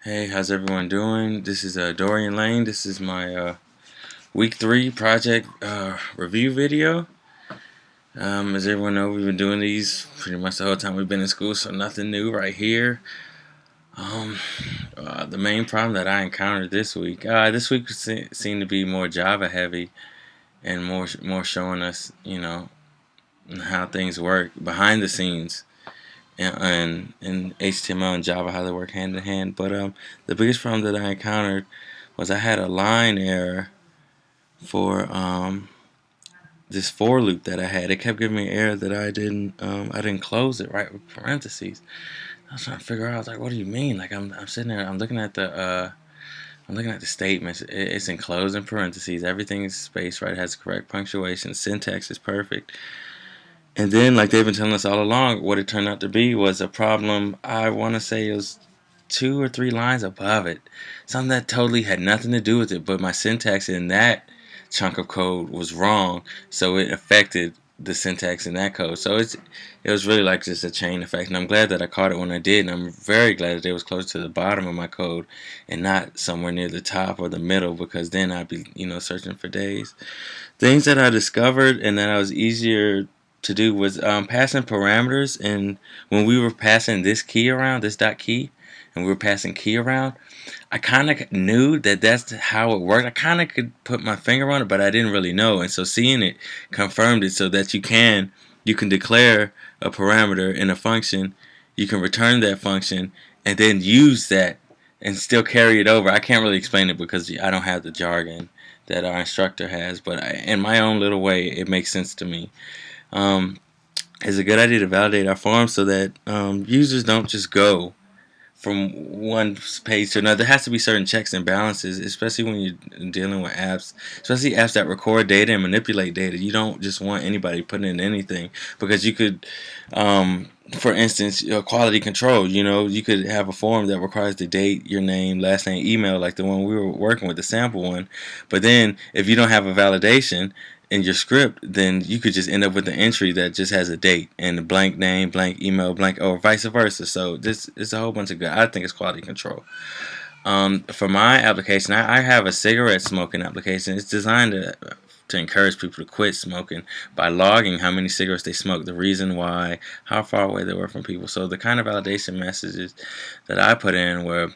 Hey, how's everyone doing? This is Dorian Lane. This is my week 3 project review video. As everyone knows, we've been doing these pretty much the whole time we've been in school, so nothing new right here. Um, the main problem that I encountered this week seemed to be more Java heavy and more showing us, how things work behind the scenes. And HTML and Java, how they work hand in hand. But the biggest problem that I encountered was I had a line error for this for loop that I had. It kept giving me an error that I didn't close it right with parentheses. I was trying to figure out. I was like, what do you mean? Like I'm sitting there. I'm looking at the statements. It's enclosed in parentheses. Everything is spaced right. It has correct punctuation. Syntax is perfect. And then, like they've been telling us all along, what it turned out to be was a problem. I want to say it was 2 or 3 lines above it. Something that totally had nothing to do with it, but my syntax in that chunk of code was wrong, so it affected the syntax in that code. So it was really like just a chain effect, and I'm glad that I caught it when I did, and I'm very glad that it was close to the bottom of my code and not somewhere near the top or the middle, because then I'd be searching for days. Things that I discovered and that I was easier to do was passing parameters, and when we were passing this key around, this dot key, and we were passing key around, I kind of knew that that's how it worked. I kind of could put my finger on it, but I didn't really know, and so seeing it confirmed it, so that you can declare a parameter in a function, you can return that function, and then use that and still carry it over. I can't really explain it because I don't have the jargon that our instructor has, but in my own little way, it makes sense to me. Um, it's a good idea to validate our forms so that users don't just go from one page to another. There has to be certain checks and balances, especially when you're dealing with apps, especially apps that record data and manipulate data. You don't just want anybody putting in anything, because you could, for instance, quality control. You could have a form that requires the date, your name, last name, email, like the one we were working with, the sample one. But then if you don't have a validation in your script, then you could just end up with an entry that just has a date and a blank name, blank email, blank, or vice versa. So this is a whole bunch of good. I think it's quality control. For my application, I have a cigarette smoking application. It's designed to encourage people to quit smoking by logging how many cigarettes they smoke, the reason why, how far away they were from people. So the kind of validation messages that I put in were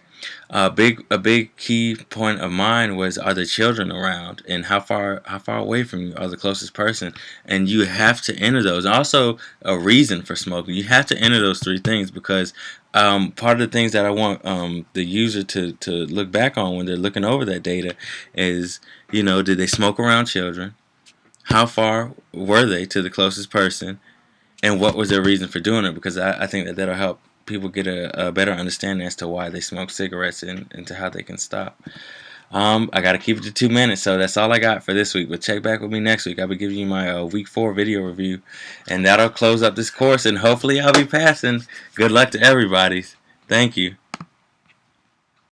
a big key point of mine was, are there children around, and how far away from you are the closest person, and you have to enter those. Also, a reason for smoking. You have to enter those 3 things, because part of the things that I want the user to look back on when they're looking over that data is, did they smoke around children? How far were they to the closest person? And what was their reason for doing it? Because I think that that'll help people get a better understanding as to why they smoke cigarettes, and to how they can stop. I got to keep it to 2 minutes, so that's all I got for this week. But check back with me next week. I'll be giving you my week 4 video review, and that'll close up this course, and hopefully I'll be passing. Good luck to everybody. Thank you.